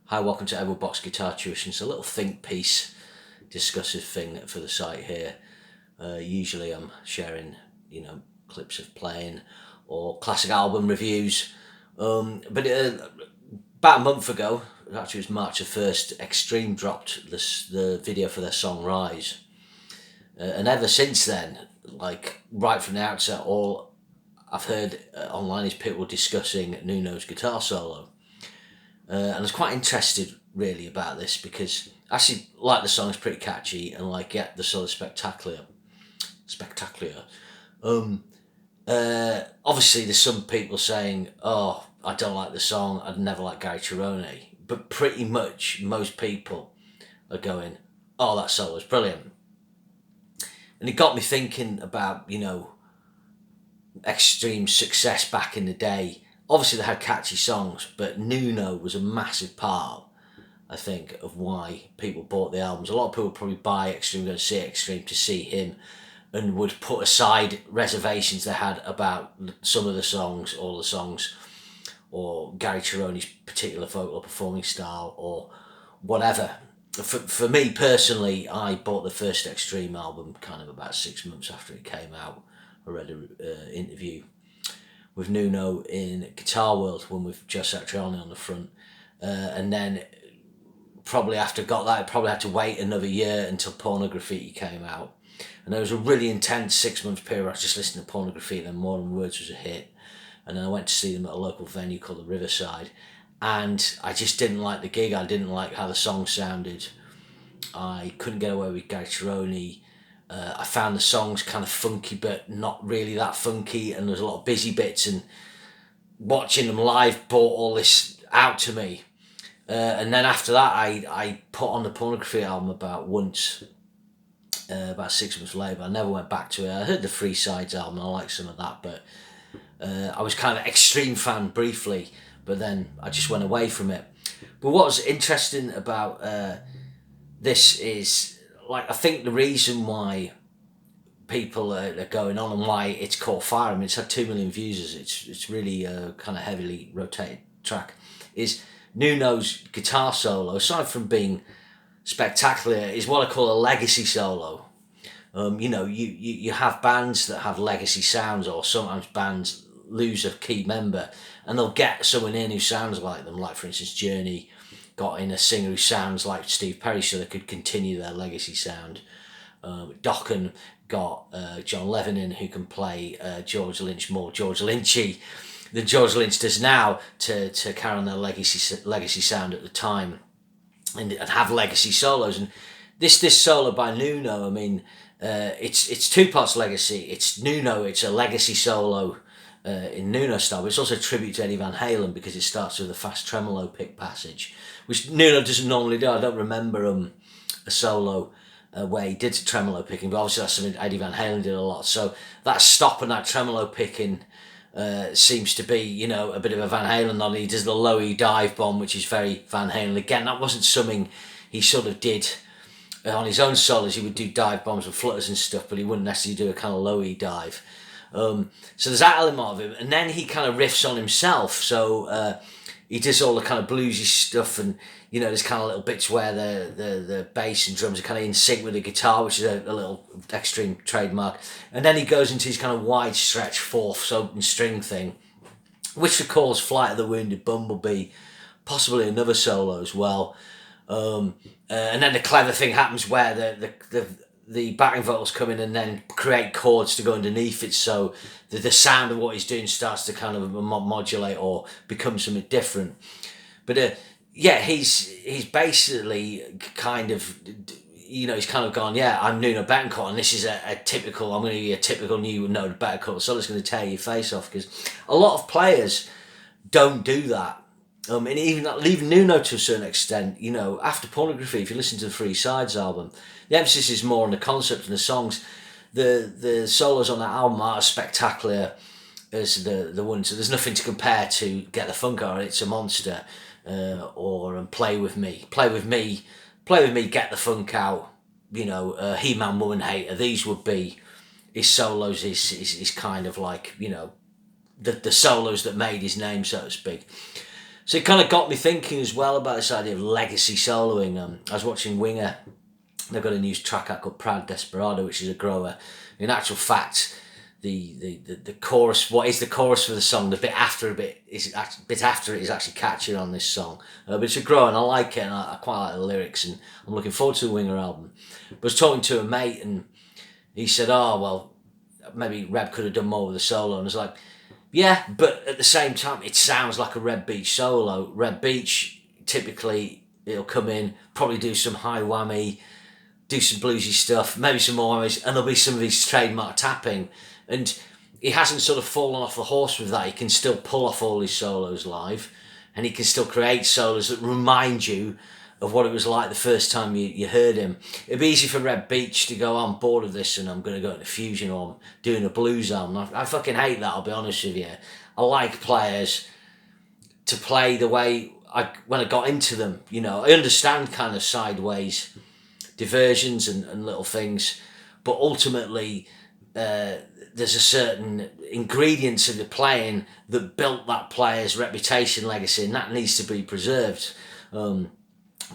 Hi, welcome to Edward Box Guitar Tuition. It's a little think piece, discussive thing for the site here. Usually I'm sharing, clips of playing or classic album reviews. But about a month ago, actually it was March the 1st, Extreme dropped the video for their song Rise. And ever since then, like right from the outset, all I've heard online is people discussing Nuno's guitar solo. And I was quite interested really about this because I actually like the song, it's pretty catchy, and the sort of spectacular. Obviously there's some people saying, oh, I don't like the song, I'd never like Gary Cherone, but pretty much most people are going, oh, that solo's brilliant. And it got me thinking about, Extreme success back in the day. Obviously they had catchy songs, but Nuno was a massive part, I think, of why people bought the albums. A lot of people probably buy Extreme, go to see Extreme to see him, and would put aside reservations they had about some of the songs, all the songs, or Gary Cherone's particular vocal performing style, or whatever. For me personally, I bought the first Extreme album kind of about 6 months after it came out. I read an interview with Nuno in Guitar World, one with Joe Satriani on the front, and then probably after got that, I probably had to wait another year until Pornography came out, and there was a really intense 6 month period where I was just listening to Pornography, and then More Than Words was a hit, and then I went to see them at a local venue called the Riverside, and I just didn't like the gig. I didn't like how the song sounded. I couldn't get away with Gary Cherone. I found the songs kind of funky, but not really that funky, and there's a lot of busy bits, and watching them live brought all this out to me. And then after that, I put on the Pornography album about 6 months later. I never went back to it. I heard the Free Sides album, I liked some of that, but I was kind of Extreme fan briefly, but then I just went away from it. But what's interesting about this is, I think the reason why people are going on and why it's caught fire, I mean, it's had 2 million views, it's really a kind of heavily rotated track, is Nuno's guitar solo, aside from being spectacular, is what I call a legacy solo. You have bands that have legacy sounds, or sometimes bands lose a key member and they'll get someone in who sounds like them, like for instance Journey got in a singer who sounds like Steve Perry so they could continue their legacy sound. Dokken got John Levin in who can play George Lynch more George Lynchy than George Lynch does now to carry on their legacy sound at the time, and have legacy solos. And this solo by Nuno, I mean, it's 2 parts legacy. It's Nuno, it's a legacy solo in Nuno style, but it's also a tribute to Eddie Van Halen because it starts with a fast tremolo pick passage, which Nuno doesn't normally do. I don't remember a solo where he did tremolo picking, but obviously that's something Eddie Van Halen did a lot. So that stop and that tremolo picking seems to be, a bit of a Van Halen on. He does the low E dive bomb, which is very Van Halen. Again, that wasn't something he sort of did on his own solos. He would do dive bombs with flutters and stuff, but he wouldn't necessarily do a kind of low E dive. So there's that element of him, and then he kind of riffs on himself. So he does all the kind of bluesy stuff, and there's kind of little bits where the bass and drums are kind of in sync with the guitar, which is a little Extreme trademark. And then he goes into his kind of wide stretch fourths open string thing, which recalls Flight of the Wounded Bumblebee, possibly another solo as well. And then the clever thing happens where the backing vocals come in and then create chords to go underneath it, so the sound of what he's doing starts to kind of modulate or become something different. But he's basically kind of, he's kind of gone, yeah, I'm Nuno Bettencourt, and this is a typical, I'm going to be a typical Nuno Bettencourt, so it's going to tear your face off, because a lot of players don't do that. And even Nuno to a certain extent, after Pornography, if you listen to the Free Sides album, the emphasis is more on the concept and the songs. The solos on that album are as spectacular as the ones. So there's nothing to compare to Get the Funk Out, It's a Monster, or Play With Me, Get the Funk Out, He-Man, Woman Hater. These would be his solos, is kind of like, the solos that made his name, so to speak. So it kind of got me thinking as well about this idea of legacy soloing. I was watching Winger. They've got a new track out called Proud Desperado, which is a grower. In actual fact, the chorus, what is the chorus for the song, the bit after it is actually catchier on this song. But it's a grower and I like it, and I quite like the lyrics, and I'm looking forward to the Winger album. But I was talking to a mate and he said, oh, well, maybe Reb could have done more with the solo. And I was like, yeah, but at the same time, it sounds like a Red Beach solo. Red Beach, typically, it'll come in, probably do some high whammy, do some bluesy stuff, maybe some more whammies, and there'll be some of his trademark tapping. And he hasn't sort of fallen off the horse with that. He can still pull off all his solos live, and he can still create solos that remind you of what it was like the first time you heard him. It'd be easy for Red Beach to go, I'm bored of this and I'm going to go into fusion, or I'm doing a blues album. I fucking hate that, I'll be honest with you. I like players to play the way when I got into them. You know, I understand kind of sideways diversions and little things, but ultimately there's a certain ingredients of the playing that built that player's reputation, legacy, and that needs to be preserved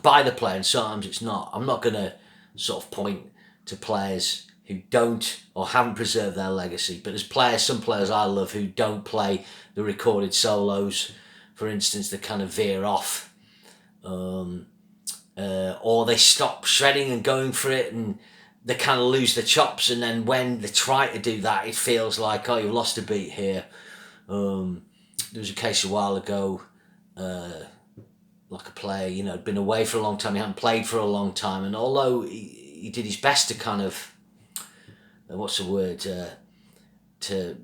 by the player, and sometimes it's not. I'm not going to sort of point to players who don't or haven't preserved their legacy, but there's players, some players I love who don't play the recorded solos, for instance, they kind of veer off, or they stop shredding and going for it, and they kind of lose their chops, and then when they try to do that, it feels like, oh, you've lost a beat here. There was a case a while ago, like a player, you know, had been away for a long time, he hadn't played for a long time, and although he did his best to kind of, what's the word, to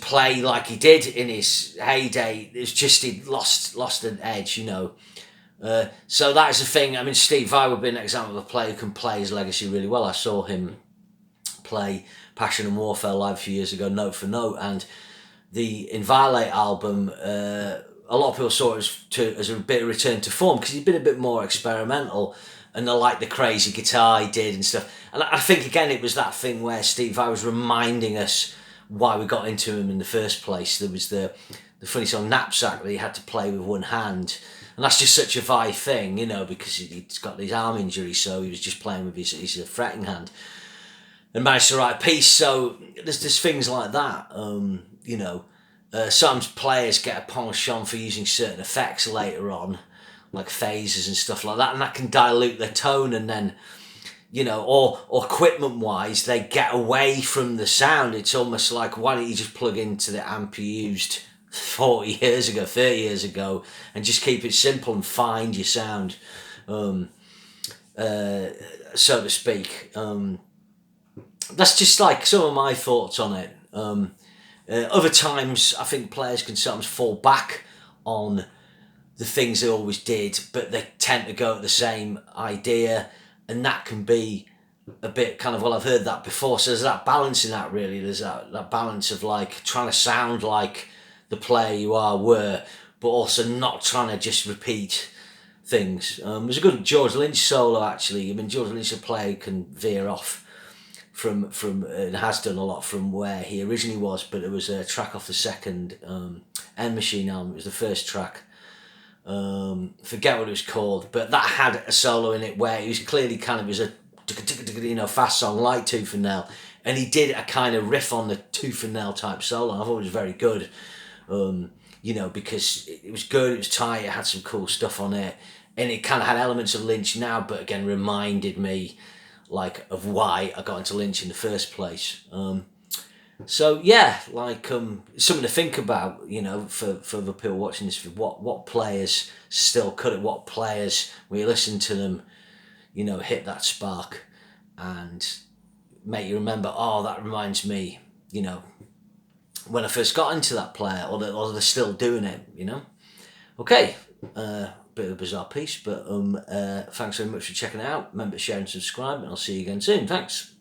play like he did in his heyday, it's just he'd lost an edge, you know. So that is the thing. I mean, Steve Vai would be an example of a player who can play his legacy really well. I saw him play Passion and Warfare live a few years ago, note for note, and the Inviolate album, a lot of people saw it as a bit of return to form because he'd been a bit more experimental, and I like the crazy guitar he did and stuff. And I think, again, it was that thing where Steve Vai was reminding us why we got into him in the first place. There was the funny song Knapsack that he had to play with one hand, and that's just such a Vai thing, you know, because he's got these arm injuries, so he was just playing with his fretting hand and managed to write a piece. So there's things like that, you know. Some players get a penchant for using certain effects later on, like phases and stuff like that, and that can dilute their tone, and then, you know, or equipment wise, they get away from the sound. It's almost like, why don't you just plug into the amp you used 40 years ago, 30 years ago, and just keep it simple and find your sound, so to speak. That's just like some of my thoughts on it. Other times, I think players can sometimes fall back on the things they always did, but they tend to go at the same idea, and that can be a bit kind of, well, I've heard that before. So there's that balance in that, really. There's that balance of like trying to sound like the player you were, but also not trying to just repeat things. There's a good George Lynch solo, actually. I mean, George Lynch, a player who can veer off from and has done a lot from where he originally was, but it was a track off the second End Machine album. It was the first track. Forget what it was called, but that had a solo in it where it was clearly kind of, it was a, you know, fast song like Tooth and Nail, and he did a kind of riff on the Tooth and Nail type solo, and I thought it was very good, you know, because it was good, it was tight, it had some cool stuff on it, and it kind of had elements of Lynch now, but again reminded me like of why I got into Lynch in the first place. So yeah, like something to think about, you know, for the people watching this. What players still cut it? What players, when you listen to them, you know, hit that spark and make you remember, oh, that reminds me, you know, when I first got into that player, or they're still doing it, you know. Okay, bit of a bizarre piece, but thanks very much for checking it out. Remember to share and subscribe, and I'll see you again soon. Thanks.